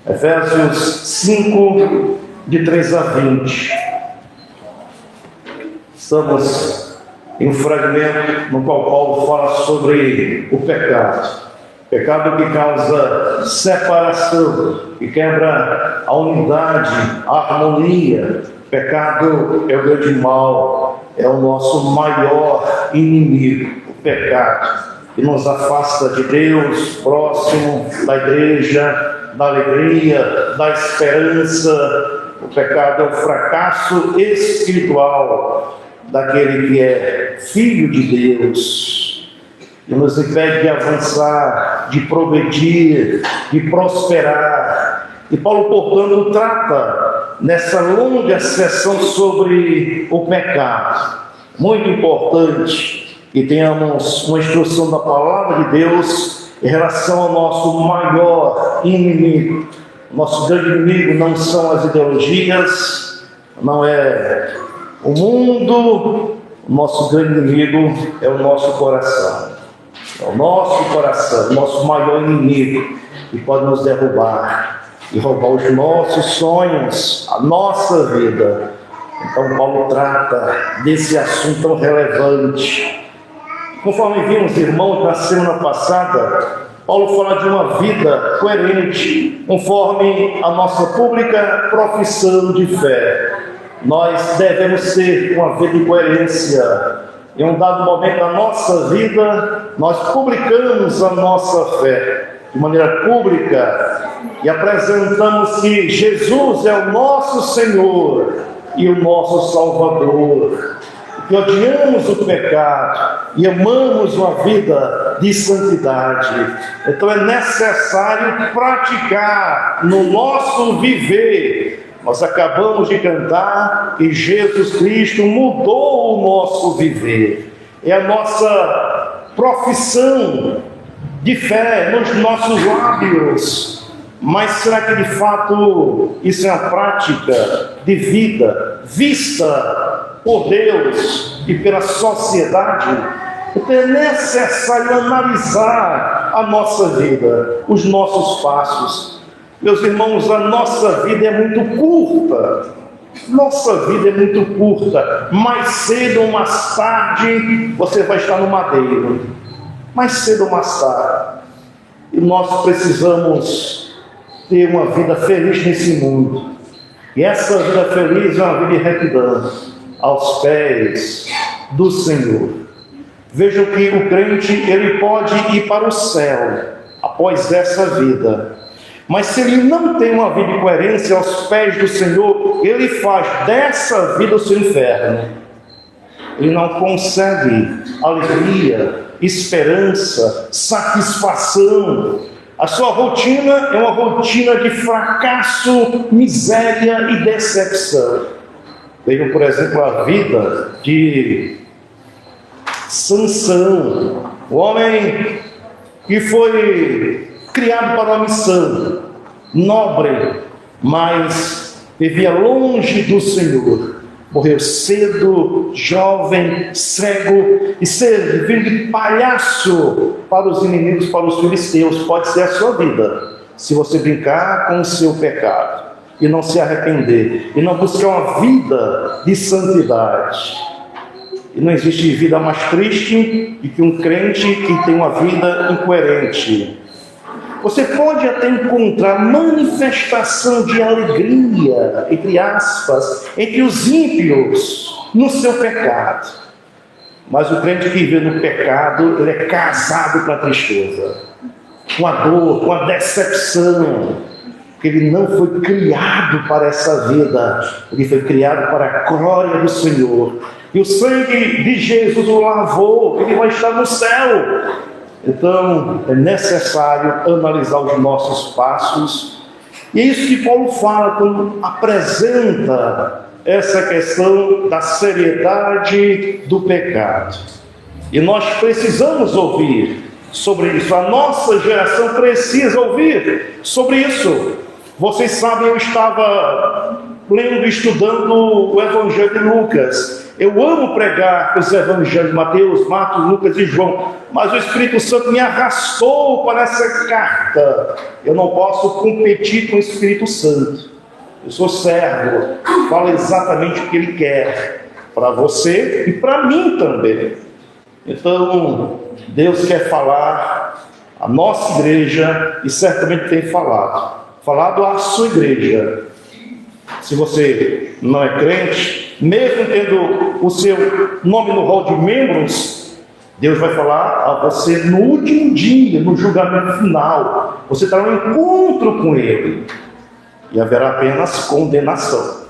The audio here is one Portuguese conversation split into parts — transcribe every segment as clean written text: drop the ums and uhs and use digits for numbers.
Efésios 5, de 3 a 20. Estamos em um fragmento no qual Paulo fala sobre o pecado. Pecado que causa separação, que quebra a unidade, a harmonia. Pecado é o grande mal, é o nosso maior inimigo, o pecado, que nos afasta de Deus, próximo da igreja, da alegria, da esperança. O pecado é o fracasso espiritual daquele que é filho de Deus, e nos impede de avançar, de progredir, de prosperar. E Paulo, portanto, trata nessa longa sessão sobre o pecado. Muito importante que tenhamos uma instrução da palavra de Deus em relação ao nosso maior inimigo. Nosso grande inimigo não são as ideologias, não é o mundo. O nosso grande inimigo é o nosso coração. É o nosso coração, o nosso maior inimigo, que pode nos derrubar e roubar os nossos sonhos, a nossa vida. Então Paulo trata desse assunto tão relevante. Conforme vimos, irmãos, na semana passada, Paulo fala de uma vida coerente, conforme a nossa pública profissão de fé. Nós devemos ter uma vida de coerência. Em um dado momento da nossa vida, nós publicamos a nossa fé de maneira pública e apresentamos que Jesus é o nosso Senhor e o nosso Salvador, que odiamos o pecado e amamos uma vida de santidade. Então é necessário praticar no nosso viver. Nós acabamos de cantar que Jesus Cristo mudou o nosso viver. É a nossa profissão de fé nos nossos lábios. Mas será que de fato isso é uma prática de vida vista por Deus e pela sociedade? Então é necessário analisar a nossa vida, os nossos passos. Meus irmãos, a nossa vida é muito curta. Nossa vida é muito curta. Mais cedo ou mais tarde, você vai estar no madeiro. Mais cedo ou mais tarde. E nós precisamos ter uma vida feliz nesse mundo. E essa vida feliz é uma vida de retidão, aos pés do Senhor. Vejam que o crente, ele pode ir para o céu após essa vida. Mas se ele não tem uma vida de coerência aos pés do Senhor, ele faz dessa vida o seu inferno. Ele não consegue alegria, esperança, satisfação. A sua rotina é uma rotina de fracasso, miséria e decepção. Vejam, por exemplo, a vida de Sansão, o homem que foi criado para uma missão nobre, mas vivia longe do Senhor. Morreu cedo, jovem, cego, e servindo de palhaço para os inimigos, para os filisteus. Pode ser a sua vida, se você brincar com o seu pecado e não se arrepender, e não buscar uma vida de santidade. E não existe vida mais triste do que um crente que tem uma vida incoerente. Você pode até encontrar manifestação de alegria, entre aspas, entre os ímpios no seu pecado. Mas o crente que vive no pecado, ele é casado com a tristeza, com a dor, com a decepção. Porque ele não foi criado para essa vida, ele foi criado para a glória do Senhor. E o sangue de Jesus o lavou, ele vai estar no céu. Então, é necessário analisar os nossos passos. E é isso que Paulo fala quando apresenta essa questão da seriedade do pecado. E nós precisamos ouvir sobre isso. A nossa geração precisa ouvir sobre isso. Vocês sabem, eu estava lendo e estudando o Evangelho de Lucas. Eu amo pregar os evangelhos, Mateus, Marcos, Lucas e João, mas o Espírito Santo me arrastou para essa carta. Eu não posso competir com o Espírito Santo. Eu sou servo, falo exatamente o que ele quer para você e para mim também. Então, Deus quer falar à nossa igreja e certamente tem falado à sua igreja. Se você não é crente, mesmo tendo o seu nome no rol de membros, Deus vai falar a você no último dia, no julgamento final. Você terá um encontro com Ele e haverá apenas condenação.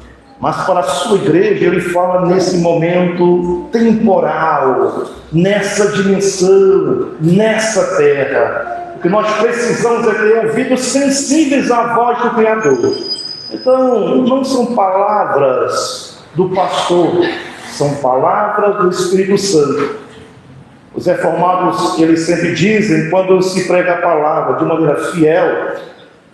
Mas para a sua igreja, Ele fala nesse momento temporal, nessa dimensão, nessa terra. O que nós precisamos é ter ouvidos sensíveis à voz do Criador. Então, não são palavras do pastor, são palavras do Espírito Santo. Os reformados, eles sempre dizem, quando se prega a palavra de maneira fiel,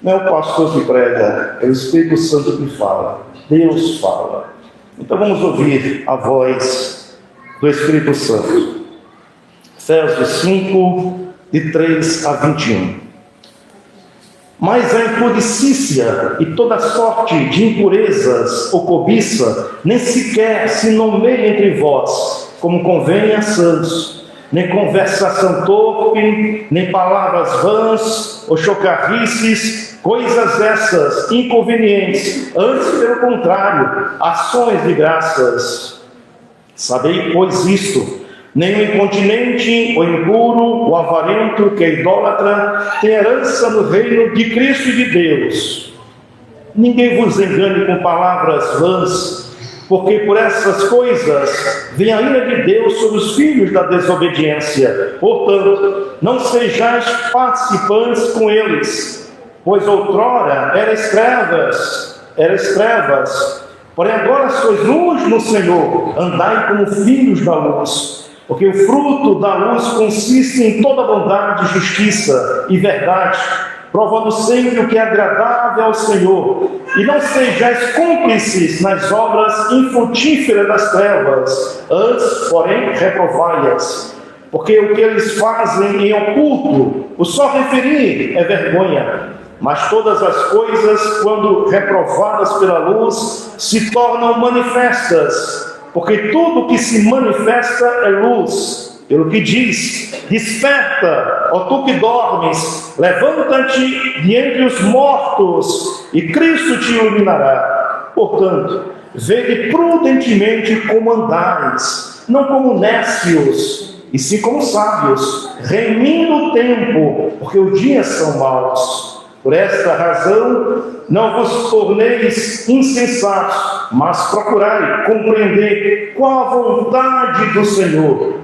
não é o pastor que prega, é o Espírito Santo que fala. Deus fala. Então vamos ouvir a voz do Espírito Santo. Efésios 5, de 3 a 21. Mas a impudicícia e toda sorte de impurezas ou cobiça nem sequer se nomeia entre vós, como convém a santos, nem conversação torpe, nem palavras vãs ou chocarrices, coisas essas inconvenientes, antes pelo contrário, ações de graças. Sabei, pois, isto: nem o incontinente, o impuro, o avarento, que é idólatra, tem herança no reino de Cristo e de Deus. Ninguém vos engane com palavras vãs, porque por essas coisas vem a ira de Deus sobre os filhos da desobediência. Portanto, não sejais participantes com eles, pois outrora erais trevas, porém agora sois luz no Senhor, andai como filhos da luz. Porque o fruto da luz consiste em toda bondade, justiça e verdade, provando sempre o que é agradável ao Senhor. E não sejais cúmplices nas obras infrutíferas das trevas, antes, porém, reprovai-as. Porque o que eles fazem em oculto, o só referir é vergonha. Mas todas as coisas, quando reprovadas pela luz, se tornam manifestas, porque tudo que se manifesta é luz. Pelo que diz: desperta, ó tu que dormes, levanta-te de entre os mortos, e Cristo te iluminará. Portanto, vede prudentemente como andais, não como nécios, e sim como sábios, remindo o tempo, porque os dias são maus. Por esta razão, não vos torneis insensatos, mas procurai compreender qual a vontade do Senhor.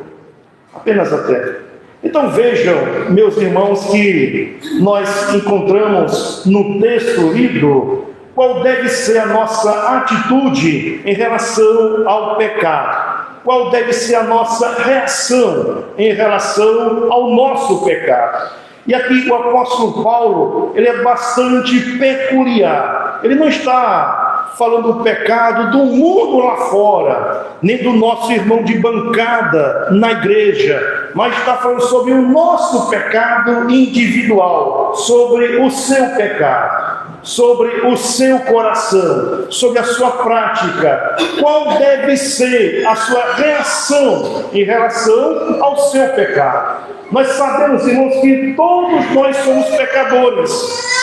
Apenas até. Então vejam, meus irmãos, que nós encontramos no texto lido qual deve ser a nossa atitude em relação ao pecado. Qual deve ser a nossa reação em relação ao nosso pecado. E aqui o apóstolo Paulo, ele é bastante peculiar. Ele não está falando do pecado do mundo lá fora, nem do nosso irmão de bancada na igreja, mas está falando sobre o nosso pecado individual, sobre o seu pecado, sobre o seu coração, sobre a sua prática. Qual deve ser a sua reação em relação ao seu pecado? Nós sabemos, irmãos, que todos nós somos pecadores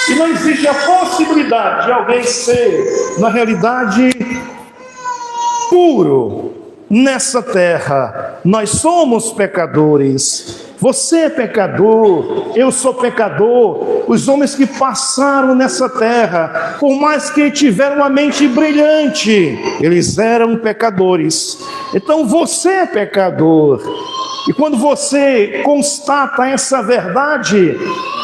e não existe a possibilidade de alguém ser, na realidade, puro nessa terra. Nós somos pecadores. Você é pecador, eu sou pecador. Os homens que passaram nessa terra, por mais que tiveram uma mente brilhante, eles eram pecadores. Então você é pecador. E quando você constata essa verdade,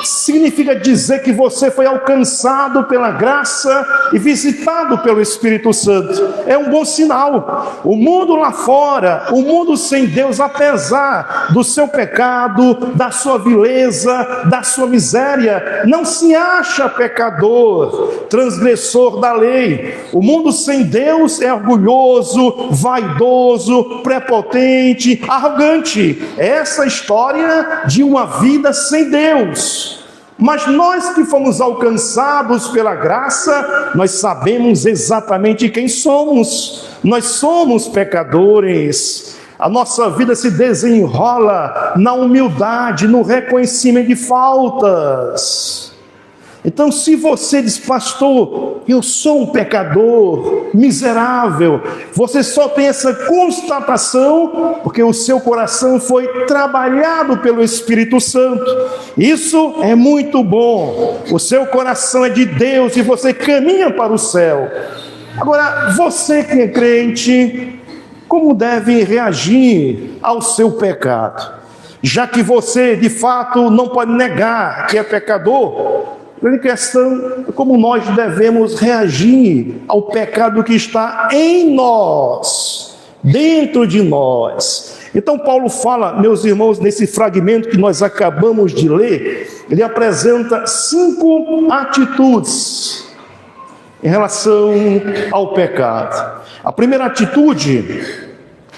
significa dizer que você foi alcançado pela graça e visitado pelo Espírito Santo. É um bom sinal. O mundo lá fora, o mundo sem Deus, apesar do seu pecado, da sua vileza, da sua miséria, não se acha pecador. transgressor da lei. O mundo sem Deus é orgulhoso, vaidoso, prepotente, arrogante. Essa é a história de uma vida sem Deus. Mas nós que fomos alcançados pela graça, nós sabemos exatamente quem somos. Nós somos pecadores. A nossa vida se desenrola na humildade, no reconhecimento de faltas. Então, se você diz, pastor, eu sou um pecador miserável, você só tem essa constatação porque o seu coração foi trabalhado pelo Espírito Santo. Isso é muito bom. O seu coração é de Deus e você caminha para o céu. Agora, você que é crente, como deve reagir ao seu pecado? Já que você, de fato, não pode negar que é pecador, a grande questão é como nós devemos reagir ao pecado que está em nós, dentro de nós. Então Paulo fala, meus irmãos, nesse fragmento que nós acabamos de ler, ele apresenta 5 atitudes em relação ao pecado. A primeira atitude,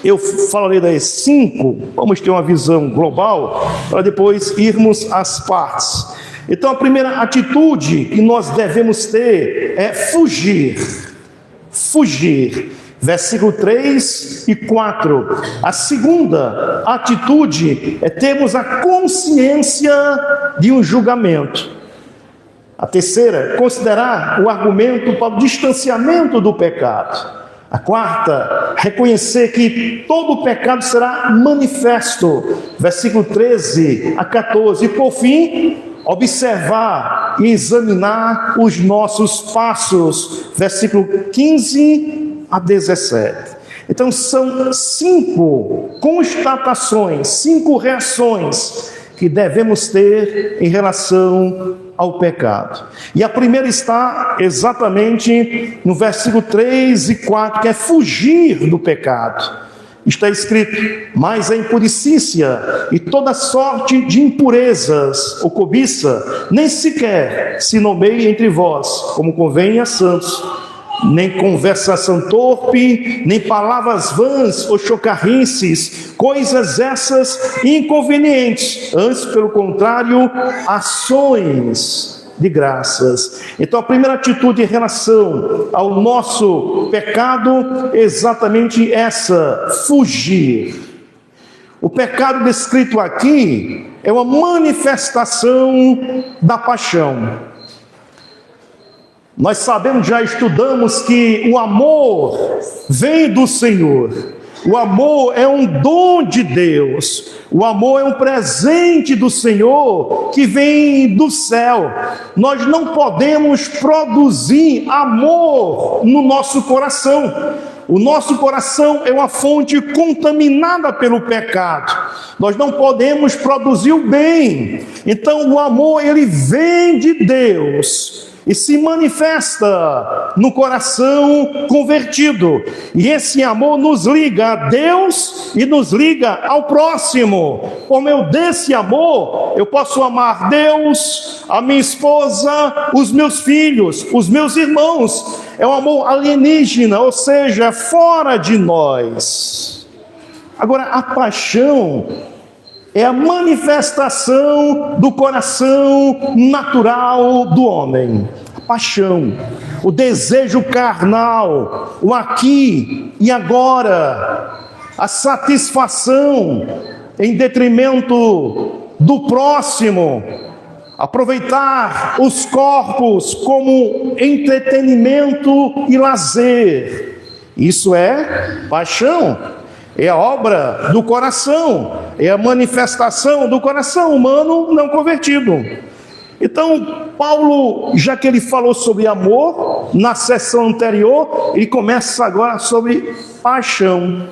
eu falarei das 5, vamos ter uma visão global, para depois irmos às partes. Então a primeira atitude que nós devemos ter é fugir. Fugir. Versículo 3 e 4. A segunda atitude é termos a consciência de um julgamento. A terceira, considerar o argumento para o distanciamento do pecado. A quarta, reconhecer que todo pecado será manifesto. Versículo 13 a 14. E por fim, observar e examinar os nossos passos. Versículo 15 a 17. Então são 5 constatações, 5 reações que devemos ter em relação ao pecado. E a primeira está exatamente no versículo 3 e 4, que é fugir do pecado. Está escrito, mas a impuricícia e toda sorte de impurezas ou cobiça, nem sequer se nomeie entre vós, como convém a santos, nem conversação torpe, nem palavras vãs ou chocarrices, coisas essas inconvenientes, antes, pelo contrário, ações de graças. Então a primeira atitude em relação ao nosso pecado é exatamente essa, fugir. O pecado descrito aqui é uma manifestação da paixão. Nós sabemos, já estudamos que o amor vem do Senhor. O amor é um dom de Deus. O amor é um presente do Senhor que vem do céu. Nós não podemos produzir amor no nosso coração. O nosso coração é uma fonte contaminada pelo pecado. Nós não podemos produzir o bem. Então o amor, ele vem de Deus e se manifesta no coração convertido. E esse amor nos liga a Deus e nos liga ao próximo. Por meio desse amor, eu posso amar Deus, a minha esposa, os meus filhos, os meus irmãos. É um amor alienígena, ou seja, fora de nós. Agora, a paixão é a manifestação do coração natural do homem. A paixão, o desejo carnal, o aqui e agora, a satisfação em detrimento do próximo, aproveitar os corpos como entretenimento e lazer. Isso é paixão. É a obra do coração, é a manifestação do coração humano não convertido. Então, Paulo, já que ele falou sobre amor, na sessão anterior, ele começa agora sobre paixão.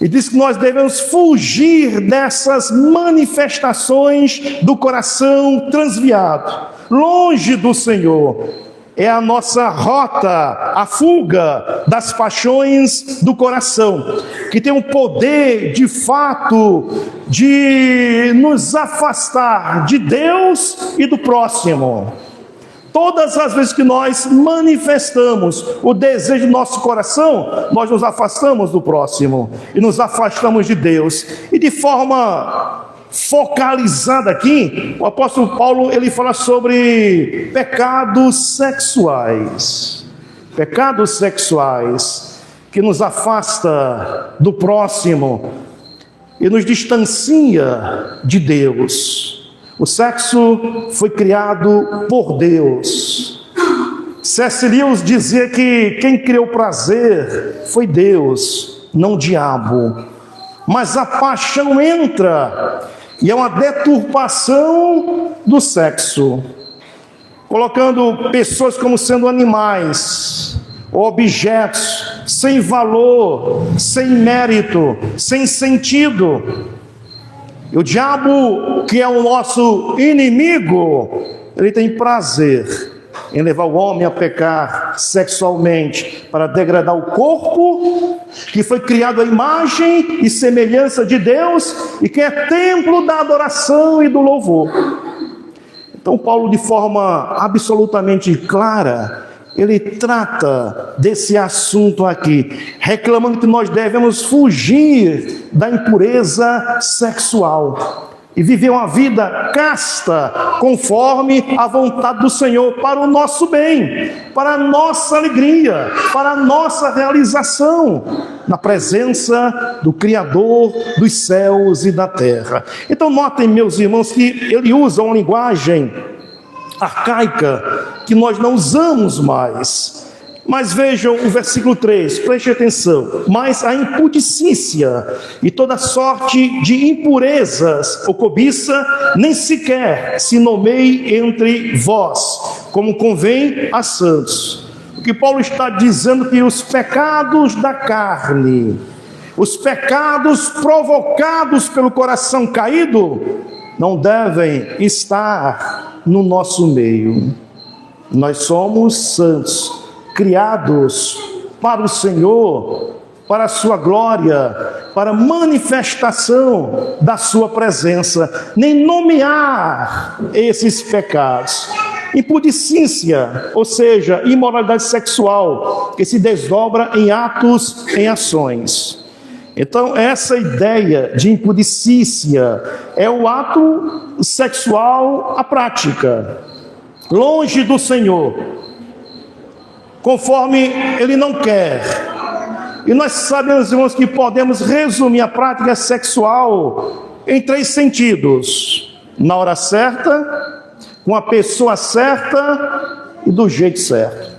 E diz que nós devemos fugir dessas manifestações do coração transviado, longe do Senhor. É a nossa rota, a fuga das paixões do coração, que tem o poder, de fato, de nos afastar de Deus e do próximo. Todas as vezes que nós manifestamos o desejo do nosso coração, nós nos afastamos do próximo e nos afastamos de Deus. E de forma focalizada aqui, o apóstolo Paulo ele fala sobre pecados sexuais. Pecados sexuais que nos afasta do próximo e nos distancia de Deus. O sexo foi criado por Deus. C.S. Lewis dizia que quem criou o prazer foi Deus, não o diabo. Mas a paixão entra e é uma deturpação do sexo, colocando pessoas como sendo animais, objetos, sem valor, sem mérito, sem sentido. E o diabo, que é o nosso inimigo, ele tem prazer em levar o homem a pecar sexualmente, para degradar o corpo, que foi criado à imagem e semelhança de Deus, e que é templo da adoração e do louvor. Então Paulo, de forma absolutamente clara, ele trata desse assunto aqui, reclamando que nós devemos fugir da impureza sexual e viver uma vida casta, conforme a vontade do Senhor, para o nosso bem, para a nossa alegria, para a nossa realização, na presença do Criador dos céus e da terra. Então notem, meus irmãos, que ele usa uma linguagem arcaica que nós não usamos mais. Mas vejam o versículo 3, preste atenção. Mas a impudicícia e toda sorte de impurezas ou cobiça nem sequer se nomeie entre vós, como convém a santos. O que Paulo está dizendo que os pecados da carne, os pecados provocados pelo coração caído, não devem estar no nosso meio. Nós somos santos, criados para o Senhor, para a sua glória, para a manifestação da sua presença, nem nomear esses pecados. Impudicícia, ou seja, imoralidade sexual, que se desdobra em atos, em ações. Então, essa ideia de impudicícia é o ato sexual à prática, longe do Senhor, conforme Ele não quer. E nós sabemos, irmãos, que podemos resumir a prática sexual em 3 sentidos: na hora certa, com a pessoa certa e do jeito certo.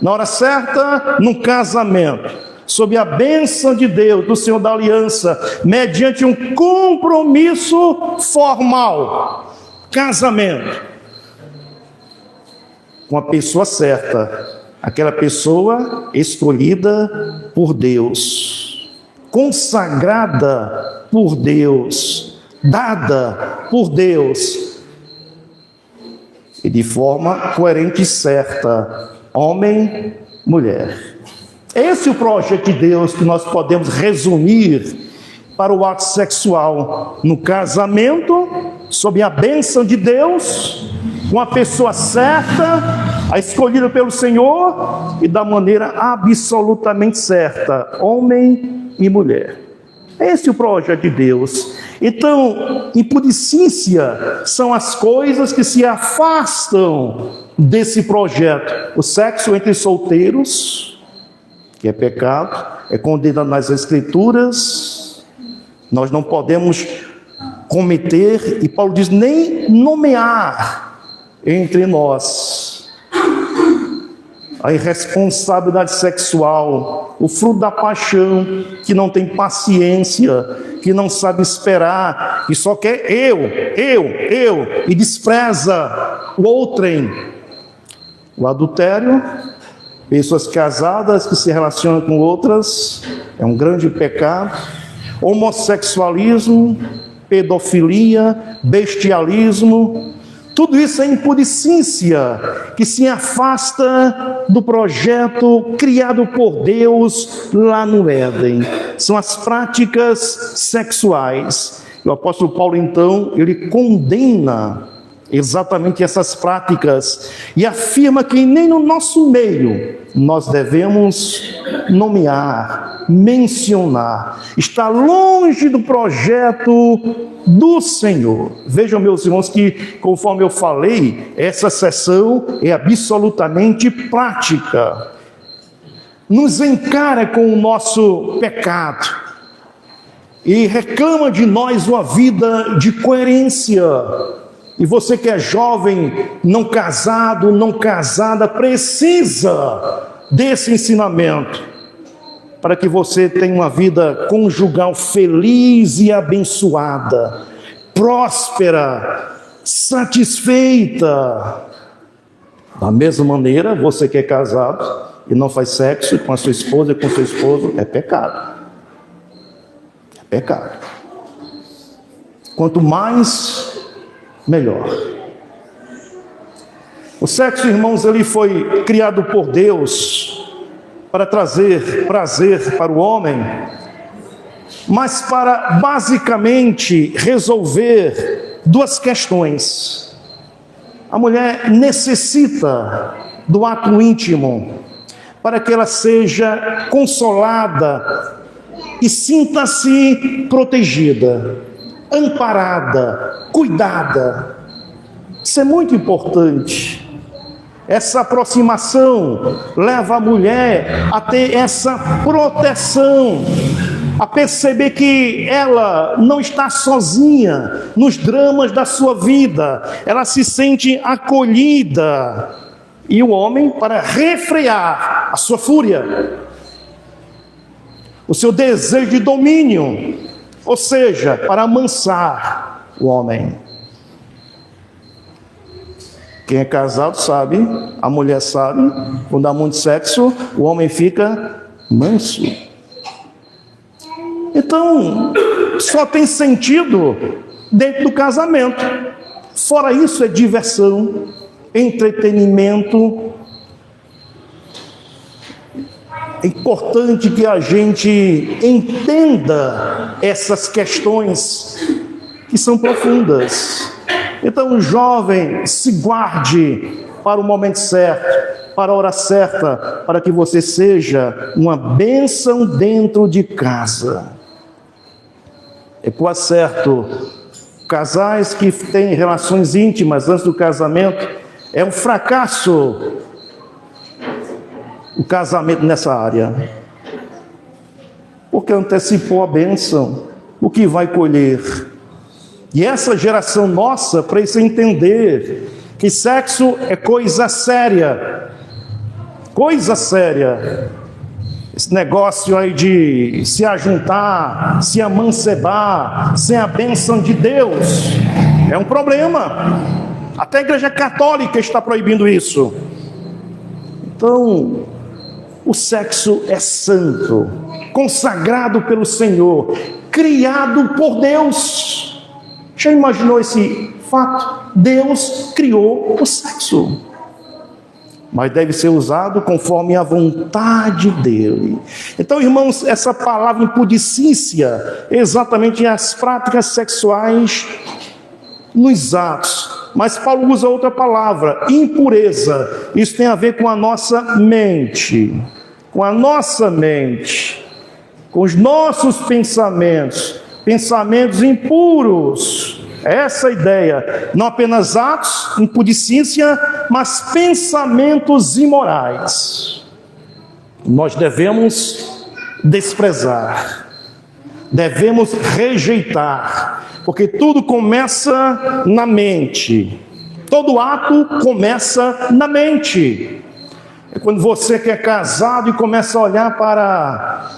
Na hora certa, no casamento, sob a bênção de Deus, do Senhor da aliança, mediante um compromisso formal. Casamento com a pessoa certa, aquela pessoa escolhida por Deus, consagrada por Deus, dada por Deus, e de forma coerente e certa, homem, mulher. Esse é o projeto de Deus que nós podemos resumir para o ato sexual no casamento, sob a bênção de Deus, com a pessoa certa, a escolhida pelo Senhor e da maneira absolutamente certa, homem e mulher. Esse é o projeto de Deus. Então, impudicícia são as coisas que se afastam desse projeto. O sexo entre solteiros, que é pecado, é condenado nas Escrituras. Nós não podemos cometer, e Paulo diz, nem nomear entre nós. A irresponsabilidade sexual, o fruto da paixão, que não tem paciência, que não sabe esperar, que só quer eu, e despreza o outrem. O adultério, pessoas casadas que se relacionam com outras, é um grande pecado. Homossexualismo, pedofilia, bestialismo, tudo isso é impudicícia que se afasta do projeto criado por Deus lá no Éden. São as práticas sexuais. O apóstolo Paulo, então, ele condena exatamente essas práticas e afirma que nem no nosso meio nós devemos nomear, mencionar. Está longe do projeto do Senhor. Vejam, meus irmãos, que conforme eu falei, essa sessão é absolutamente prática. Nos encara com o nosso pecado e reclama de nós uma vida de coerência. E você que é jovem, não casado, não casada, precisa desse ensinamento para que você tenha uma vida conjugal feliz e abençoada, próspera, satisfeita. Da mesma maneira, você que é casado e não faz sexo com a sua esposa e com o seu esposo, é pecado. É pecado. Quanto mais, melhor. O sexo, irmãos, ele foi criado por Deus para trazer prazer para o homem, mas para basicamente resolver duas questões. A mulher necessita do ato íntimo para que ela seja consolada e sinta-se protegida, amparada, cuidada. Isso é muito importante. Essa aproximação leva a mulher a ter essa proteção, a perceber que ela não está sozinha nos dramas da sua vida, ela se sente acolhida. E o homem, para refrear a sua fúria, o seu desejo de domínio, ou seja, para amansar o homem. Quem é casado sabe, a mulher sabe, quando há muito sexo, o homem fica manso. Então, só tem sentido dentro do casamento. Fora isso, é diversão, entretenimento. É importante que a gente entenda essas questões que são profundas. Então, jovem, se guarde para o momento certo, para a hora certa, para que você seja uma bênção dentro de casa. É quase certo, casais que têm relações íntimas antes do casamento, é um fracasso o casamento nessa área, porque antecipou a bênção, o que vai colher. E essa geração nossa precisa entender que sexo é coisa séria. Coisa séria. Esse negócio aí de se ajuntar, se amancebar, sem a bênção de Deus, é um problema. Até a Igreja Católica está proibindo isso. Então, o sexo é santo, consagrado pelo Senhor, criado por Deus. Já imaginou esse fato? Deus criou o sexo, mas deve ser usado conforme a vontade dele. Então, irmãos, essa palavra impudicícia é exatamente as práticas sexuais nos atos. Mas Paulo usa outra palavra, impureza. Isso tem a ver com a nossa mente, com a nossa mente, com os nossos pensamentos, pensamentos impuros. Essa é a ideia, não apenas atos, impudicícia, mas pensamentos imorais. Nós devemos desprezar, devemos rejeitar, porque tudo começa na mente. Todo ato começa na mente. É quando você que é casado e começa a olhar para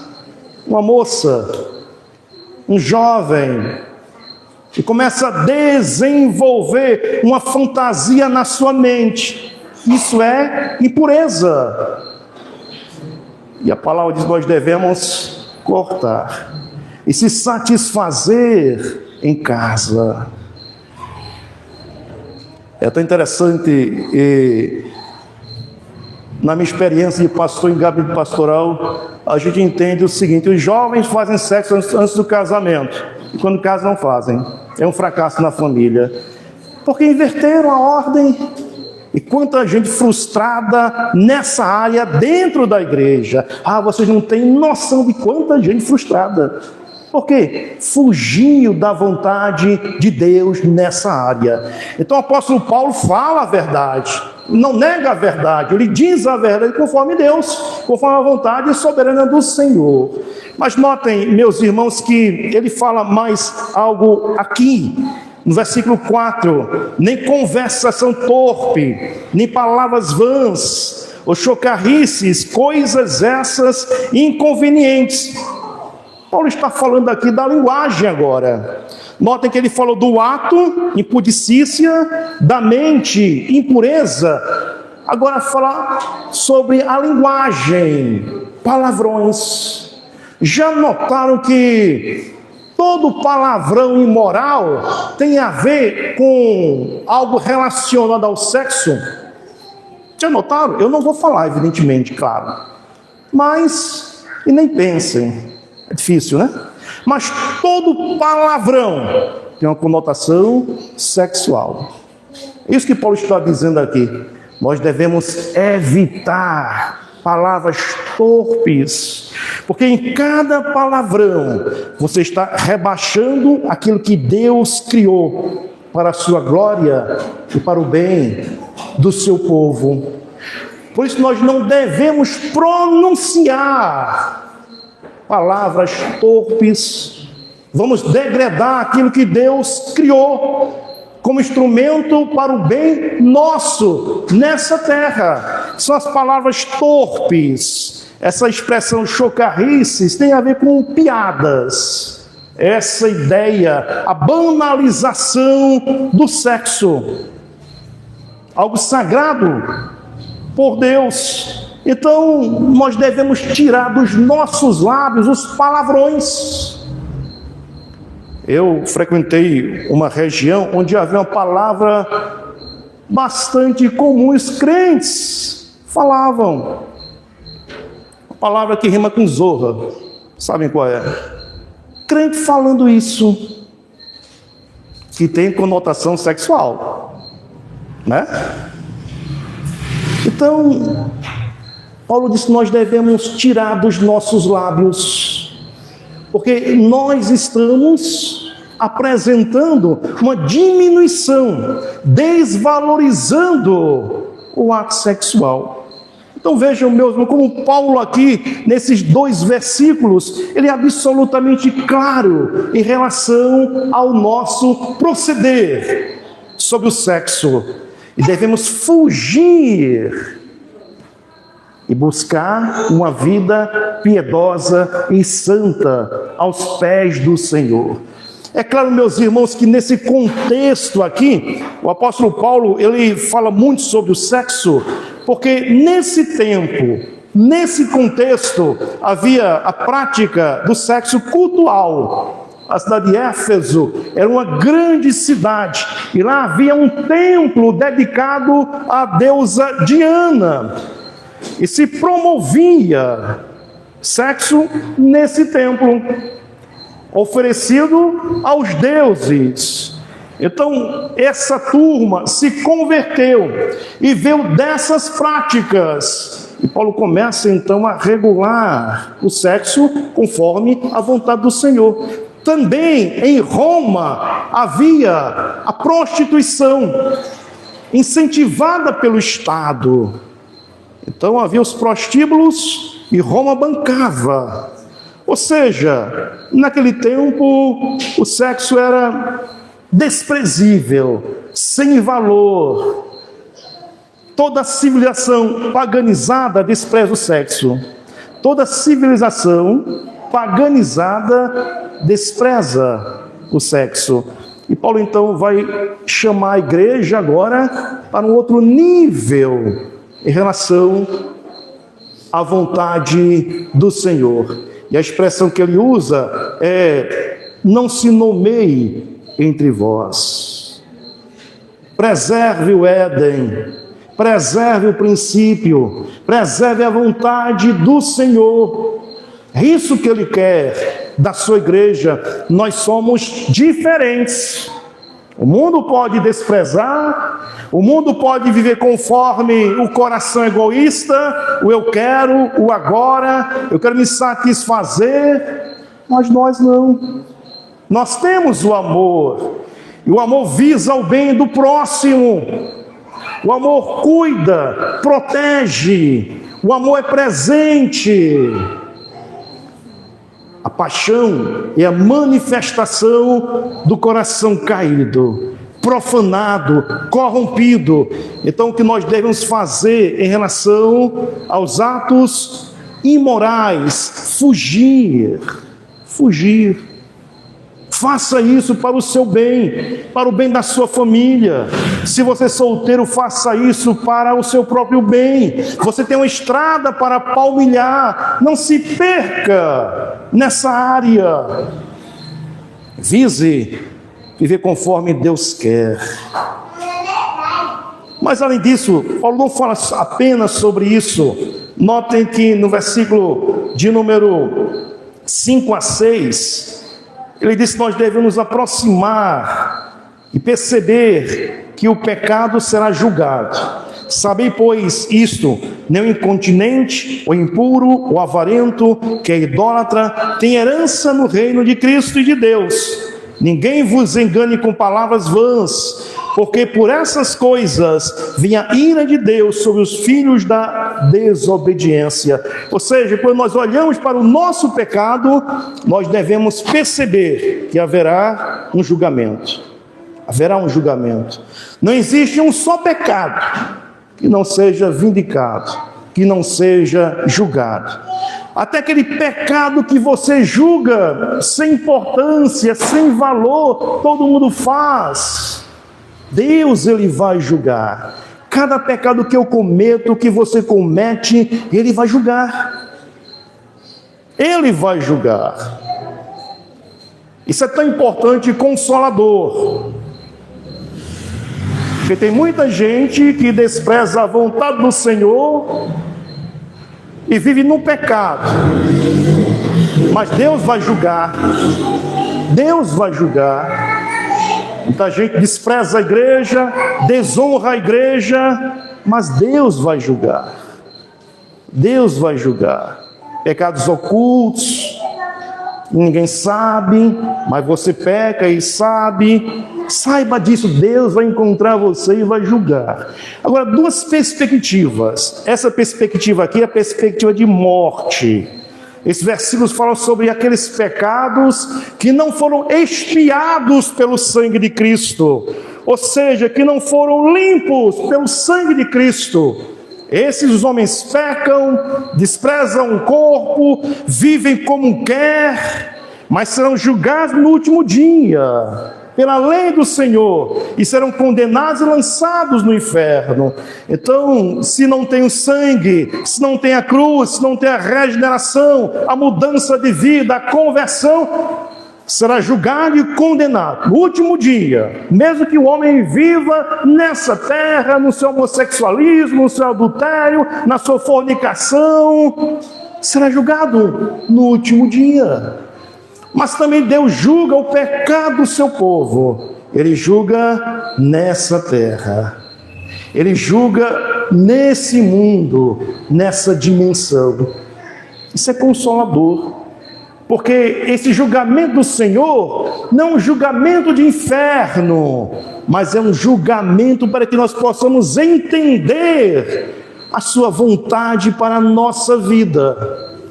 uma moça, um jovem, e começa a desenvolver uma fantasia na sua mente. Isso é impureza. E a palavra diz que nós devemos cortar e se satisfazer em casa. É tão interessante, na minha experiência de pastor em gabinete pastoral, a gente entende o seguinte: os jovens fazem sexo antes do casamento, e quando casam não fazem. É um fracasso na família. Porque inverteram a ordem. E quanta gente frustrada nessa área dentro da igreja. Vocês não têm noção de quanta gente frustrada. Por quê? Fugiu da vontade de Deus nessa área. Então o apóstolo Paulo fala a verdade, não nega a verdade, ele diz a verdade conforme Deus, conforme a vontade soberana do Senhor. Mas notem, meus irmãos, que ele fala mais algo aqui, no versículo 4, nem conversação torpe, nem palavras vãs, ou chocarrices, coisas essas inconvenientes. Paulo está falando aqui da linguagem agora. Notem que ele falou do ato, impudicícia, da mente, impureza. Agora fala sobre a linguagem, palavrões. Já notaram que todo palavrão imoral tem a ver com algo relacionado ao sexo? Já notaram? Eu não vou falar, evidentemente, claro. Mas, e nem pensem. É difícil, né? Mas todo palavrão tem uma conotação sexual. É isso que Paulo está dizendo aqui. Nós devemos evitar palavras torpes, porque em cada palavrão você está rebaixando aquilo que Deus criou para a sua glória e para o bem do seu povo. Por isso nós não devemos pronunciar palavras torpes. Vamos degradar aquilo que Deus criou como instrumento para o bem nosso nessa terra. São as palavras torpes. Essa expressão chocarrices tem a ver com piadas. Essa ideia, a banalização do sexo, algo sagrado por Deus. Então, nós devemos tirar dos nossos lábios os palavrões. Eu frequentei uma região onde havia uma palavra bastante comum, os crentes falavam. Uma palavra que rima com zorra. Sabem qual é? Crente falando isso, que tem conotação sexual, né? Então, Paulo disse que nós devemos tirar dos nossos lábios, porque nós estamos apresentando uma diminuição, desvalorizando o ato sexual. Então vejam, meus irmãos, como Paulo aqui, nesses 2 versículos, ele é absolutamente claro em relação ao nosso proceder sobre o sexo. E devemos fugir e buscar uma vida piedosa e santa aos pés do Senhor. É claro, meus irmãos, que nesse contexto aqui, o apóstolo Paulo, ele fala muito sobre o sexo, porque nesse tempo, nesse contexto, havia a prática do sexo cultual. A cidade de Éfeso era uma grande cidade, e lá havia um templo dedicado à deusa Diana, e se promovia sexo nesse templo, oferecido aos deuses. Então, essa turma se converteu e veio dessas práticas. E Paulo começa, então, a regular o sexo conforme a vontade do Senhor. Também, em Roma, havia a prostituição, incentivada pelo Estado. Então, havia os prostíbulos e Roma bancava. Ou seja, naquele tempo, o sexo era desprezível, sem valor. Toda civilização paganizada despreza o sexo. Toda civilização paganizada despreza o sexo. E Paulo, então, vai chamar a igreja agora para um outro nível em relação à vontade do Senhor. E a expressão que ele usa é: não se nomeie entre vós. Preserve o Éden, preserve o princípio, preserve a vontade do Senhor. É isso que ele quer da sua igreja. Nós somos diferentes. O mundo pode desprezar, o mundo pode viver conforme o coração egoísta, o eu quero, o agora, eu quero me satisfazer, mas nós não. Nós temos o amor, e o amor visa o bem do próximo, o amor cuida, protege, o amor é presente. A paixão é a manifestação do coração caído, profanado, corrompido. Então, o que nós devemos fazer em relação aos atos imorais? Fugir. Faça isso para o seu bem, para o bem da sua família. Se você é solteiro, faça isso para o seu próprio bem. Você tem uma estrada para palmilhar, não se perca nessa área. Vise viver conforme Deus quer. Mas além disso, Paulo não fala apenas sobre isso. Notem que no versículo de número 5 a 6, ele diz que nós devemos nos aproximar e perceber que o pecado será julgado. Sabei, pois, isto: nem o incontinente, o impuro, o avarento, que é idólatra, tem herança no reino de Cristo e de Deus. Ninguém vos engane com palavras vãs, porque por essas coisas vem a ira de Deus sobre os filhos da desobediência. Ou seja, quando nós olhamos para o nosso pecado, nós devemos perceber que haverá um julgamento. Haverá um julgamento. Não existe um só pecado que não seja vindicado, que não seja julgado. Até aquele pecado que você julga sem importância, sem valor, todo mundo faz. Deus, Ele vai julgar. Cada pecado que eu cometo, que você comete, Ele vai julgar. Ele vai julgar. Isso é tão importante e consolador. Porque tem muita gente que despreza a vontade do Senhor e vive no pecado. Mas Deus vai julgar. Deus vai julgar. Muita gente despreza a igreja, desonra a igreja, mas Deus vai julgar. Deus vai julgar. Pecados ocultos, ninguém sabe, mas você peca e sabe. Saiba disso, Deus vai encontrar você e vai julgar. Agora, duas perspectivas. Essa perspectiva aqui é a perspectiva de morte. Esses versículos falam sobre aqueles pecados que não foram expiados pelo sangue de Cristo, ou seja, que não foram limpos pelo sangue de Cristo. Esses homens pecam, desprezam o corpo, vivem como quer, mas serão julgados no último dia pela lei do Senhor, e serão condenados e lançados no inferno. Então, se não tem o sangue, se não tem a cruz, se não tem a regeneração, a mudança de vida, a conversão, será julgado e condenado no último dia. Mesmo que o homem viva nessa terra, no seu homossexualismo, no seu adultério, na sua fornicação, será julgado no último dia. Mas também Deus julga o pecado do seu povo. Ele julga nessa terra. Ele julga nesse mundo, nessa dimensão. Isso é consolador. Porque esse julgamento do Senhor não é um julgamento de inferno, mas é um julgamento para que nós possamos entender a sua vontade para a nossa vida.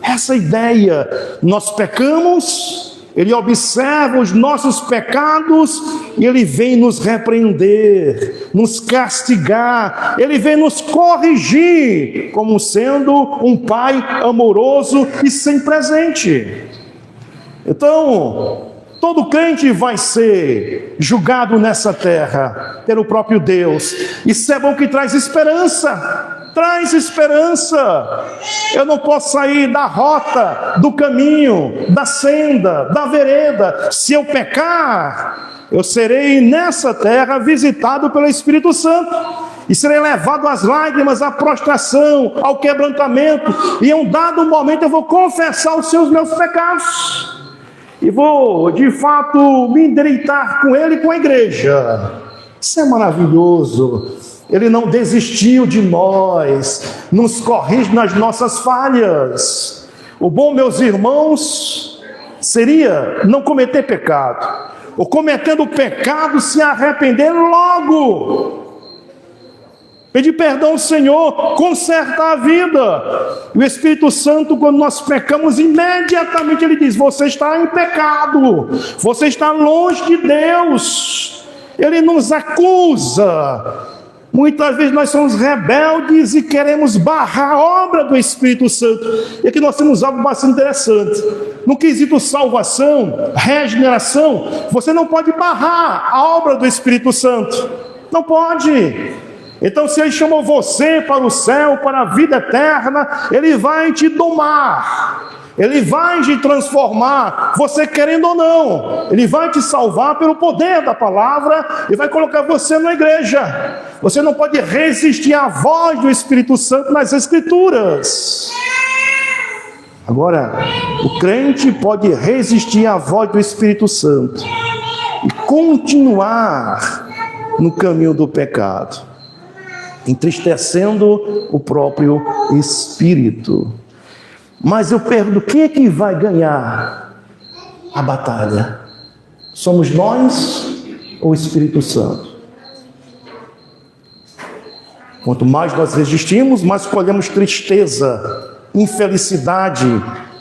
Essa ideia. Nós pecamos, Ele observa os nossos pecados e Ele vem nos repreender, nos castigar, Ele vem nos corrigir, como sendo um Pai amoroso e sempre presente. Então, todo crente vai ser julgado nessa terra pelo próprio Deus. Isso é bom que traz esperança. Traz esperança. Eu não posso sair da rota, do caminho, da senda, da vereda. Se eu pecar, eu serei nessa terra visitado pelo Espírito Santo e serei levado às lágrimas, à prostração, ao quebrantamento, e em um dado momento eu vou confessar os meus pecados. e vou, de fato, me endireitar com Ele e com a igreja. Isso é maravilhoso. Ele não desistiu de nós, nos corrige nas nossas falhas. O bom, meus irmãos, seria não cometer pecado, ou cometendo pecado, se arrepender logo. Pedir perdão ao Senhor, consertar a vida. O Espírito Santo, quando nós pecamos, imediatamente Ele diz: você está em pecado, você está longe de Deus. Ele nos acusa. Muitas vezes nós somos rebeldes e queremos barrar a obra do Espírito Santo. E aqui nós temos algo bastante interessante. No quesito salvação, regeneração, você não pode barrar a obra do Espírito Santo. Não pode. Então, se Ele chamou você para o céu, para a vida eterna, Ele vai te domar. Ele vai te transformar, você querendo ou não. Ele vai te salvar pelo poder da palavra e vai colocar você na igreja. Você não pode resistir à voz do Espírito Santo nas Escrituras. Agora, o crente pode resistir à voz do Espírito Santo e continuar no caminho do pecado, entristecendo o próprio Espírito. Mas eu pergunto, quem é que vai ganhar a batalha? Somos nós ou o Espírito Santo? Quanto mais nós resistimos, mais colhemos tristeza, infelicidade,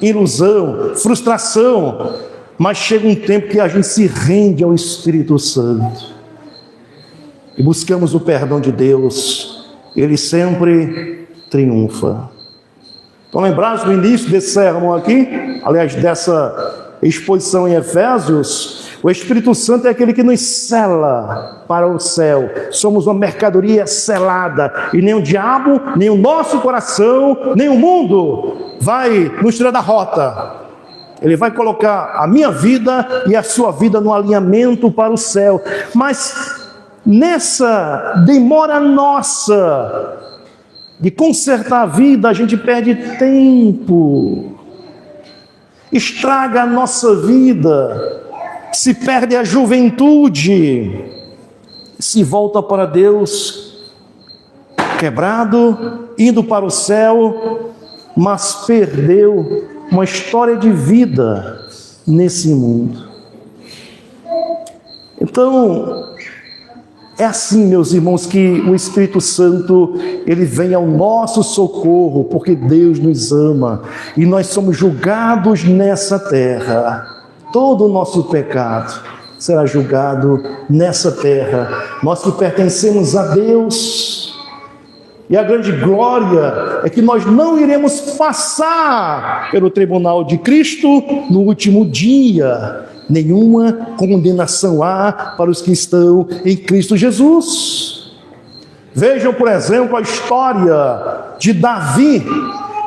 ilusão, frustração. Mas chega um tempo que a gente se rende ao Espírito Santo e buscamos o perdão de Deus. Ele sempre triunfa. Estão lembrados do início desse sermão aqui? Aliás, dessa exposição em Efésios? O Espírito Santo é aquele que nos sela para o céu. Somos uma mercadoria selada. E nem o diabo, nem o nosso coração, nem o mundo vai nos tirar da rota. Ele vai colocar a minha vida e a sua vida no alinhamento para o céu. Mas nessa demora nossa de consertar a vida, a gente perde tempo, estraga a nossa vida, se perde a juventude, se volta para Deus quebrado, indo para o céu, mas perdeu uma história de vida nesse mundo. Então, é assim, meus irmãos, que o Espírito Santo, ele vem ao nosso socorro, porque Deus nos ama, e nós somos julgados nessa terra. Todo o nosso pecado será julgado nessa terra. Nós que pertencemos a Deus, e a grande glória é que nós não iremos passar pelo tribunal de Cristo no último dia. Nenhuma condenação há para os que estão em Cristo Jesus. Vejam, por exemplo, a história de Davi,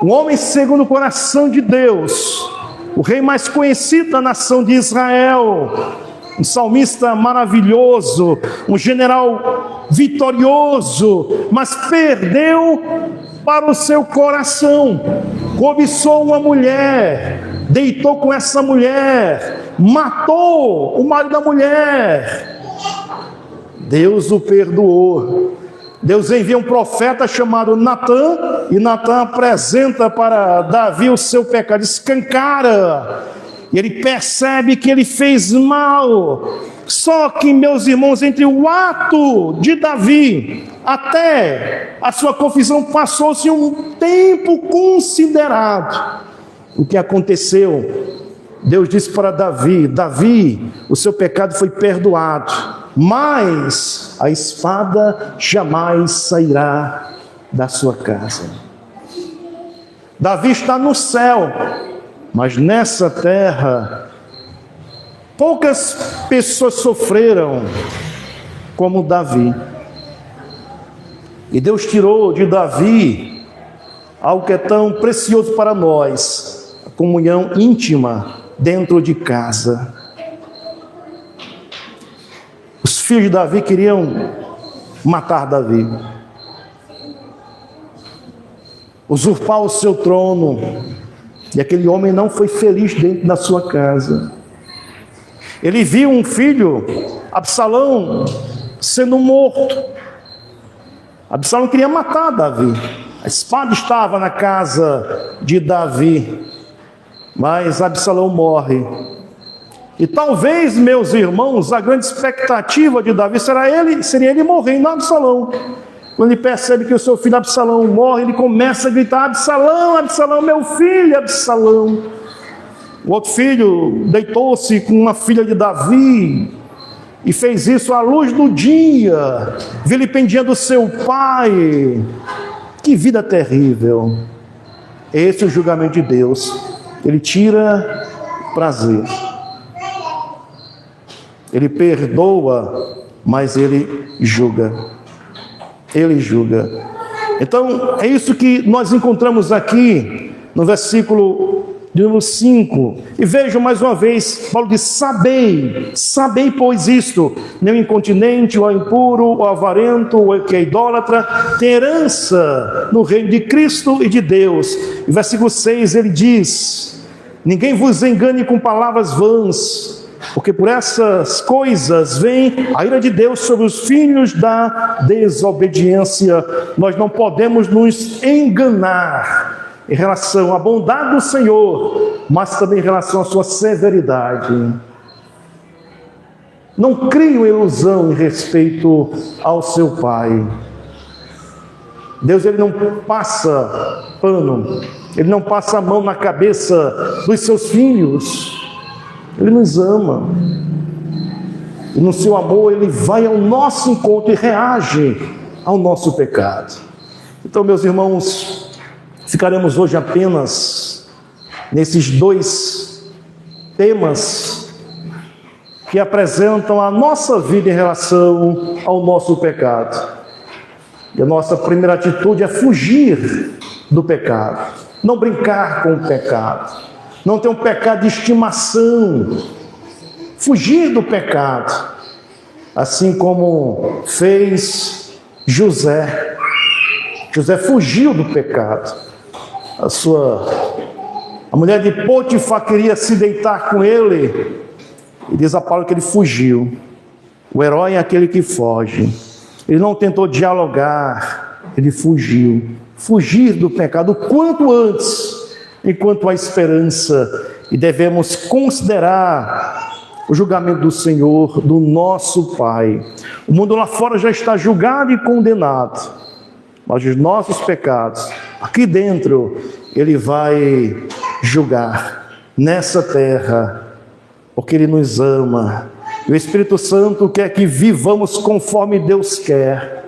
um homem segundo o coração de Deus, o rei mais conhecido da nação de Israel, um salmista maravilhoso, um general vitorioso, mas perdeu para o seu coração, cobiçou uma mulher, deitou com essa mulher, matou o marido da mulher. Deus o perdoou. Deus envia um profeta chamado Natã, e Natã apresenta para Davi o seu pecado, escancara. E ele percebe que ele fez mal. Só que, meus irmãos, entre o ato de Davi até a sua confissão passou-se um tempo considerado. O que aconteceu? Deus disse para Davi: Davi, o seu pecado foi perdoado, mas a espada jamais sairá da sua casa. Davi está no céu, mas nessa terra poucas pessoas sofreram como Davi. E Deus tirou de Davi algo que é tão precioso para nós: a comunhão íntima dentro de casa. Os filhos de Davi queriam matar Davi, usurpar o seu trono, e aquele homem não foi feliz dentro da sua casa. Ele viu um filho, Absalão, sendo morto. Absalão queria matar Davi. A espada estava na casa de Davi, mas Absalão morre. E talvez, meus irmãos, a grande expectativa de Davi seria ele morrer, não Absalão. Quando ele percebe que o seu filho Absalão morre, ele começa a gritar: Absalão, Absalão, meu filho, Absalão. O outro filho deitou-se com uma filha de Davi e fez isso à luz do dia, vilipendiando seu pai. Que vida terrível! Esse é o julgamento de Deus. Ele tira prazer. Ele perdoa, mas ele julga. Ele julga. Então, é isso que nós encontramos aqui no versículo de número 5. E vejam mais uma vez, Paulo diz: sabei, pois isto, nem o incontinente, o impuro, o avarento, o que é idólatra, tem herança no reino de Cristo e de Deus. E versículo 6 ele diz: ninguém vos engane com palavras vãs, porque por essas coisas vem a ira de Deus sobre os filhos da desobediência. Nós não podemos nos enganar em relação à bondade do Senhor, mas também em relação à sua severidade. Não crie uma ilusão em respeito ao seu Pai. Deus, ele não passa pano, ele não passa a mão na cabeça dos seus filhos. Ele nos ama. E no seu amor ele vai ao nosso encontro e reage ao nosso pecado. Então, meus irmãos, ficaremos hoje apenas nesses dois temas que apresentam a nossa vida em relação ao nosso pecado. E a nossa primeira atitude é fugir do pecado, não brincar com o pecado, não ter um pecado de estimação, fugir do pecado, assim como fez José. José fugiu do pecado. A mulher de Potifar queria se deitar com ele, e diz a Paulo que ele fugiu. O herói é aquele que foge. Ele não tentou dialogar, ele fugiu. Fugir do pecado o quanto antes, enquanto há esperança, e devemos considerar o julgamento do Senhor, do nosso Pai. O mundo lá fora já está julgado e condenado, mas os nossos pecados, aqui dentro, Ele vai julgar nessa terra, porque Ele nos ama. E o Espírito Santo quer que vivamos conforme Deus quer,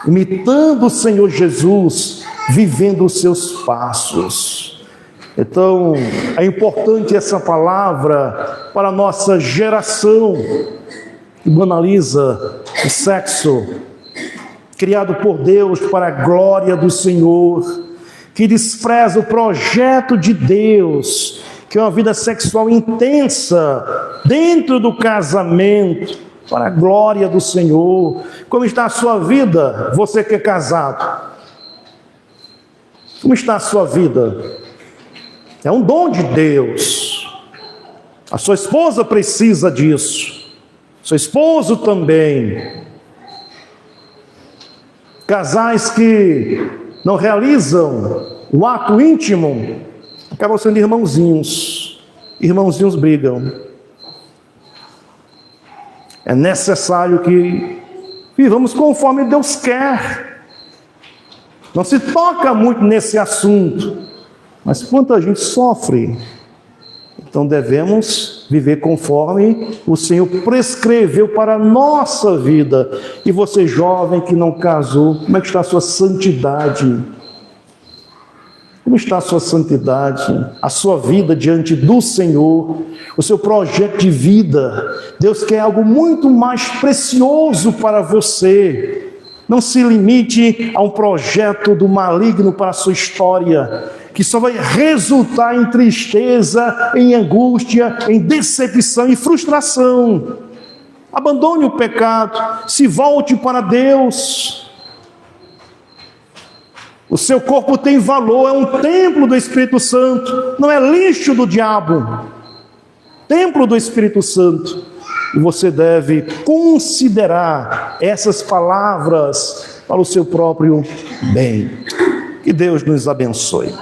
imitando o Senhor Jesus, vivendo os seus passos. Então, é importante essa palavra para a nossa geração que banaliza o sexo, criado por Deus para a glória do Senhor, que despreza o projeto de Deus, que é uma vida sexual intensa dentro do casamento, para a glória do Senhor. Como está a sua vida, você que é casado? Como está a sua vida? É um dom de Deus. A sua esposa precisa disso. Seu esposo também. Casais que não realizam o ato íntimo acabam sendo irmãozinhos. Irmãozinhos brigam. É necessário que vivamos conforme Deus quer. Não se toca muito nesse assunto, mas quanta gente sofre. Então devemos viver conforme o Senhor prescreveu para a nossa vida. E você jovem que não casou, como é que está a sua santidade? Como está a sua santidade? A sua vida diante do Senhor? O seu projeto de vida? Deus quer algo muito mais precioso para você. Não se limite a um projeto do maligno para a sua história, que só vai resultar em tristeza, em angústia, em decepção e frustração. Abandone o pecado, se volte para Deus. O seu corpo tem valor, é um templo do Espírito Santo, não é lixo do diabo. templo do Espírito Santo. E você deve considerar essas palavras para o seu próprio bem. Que Deus nos abençoe.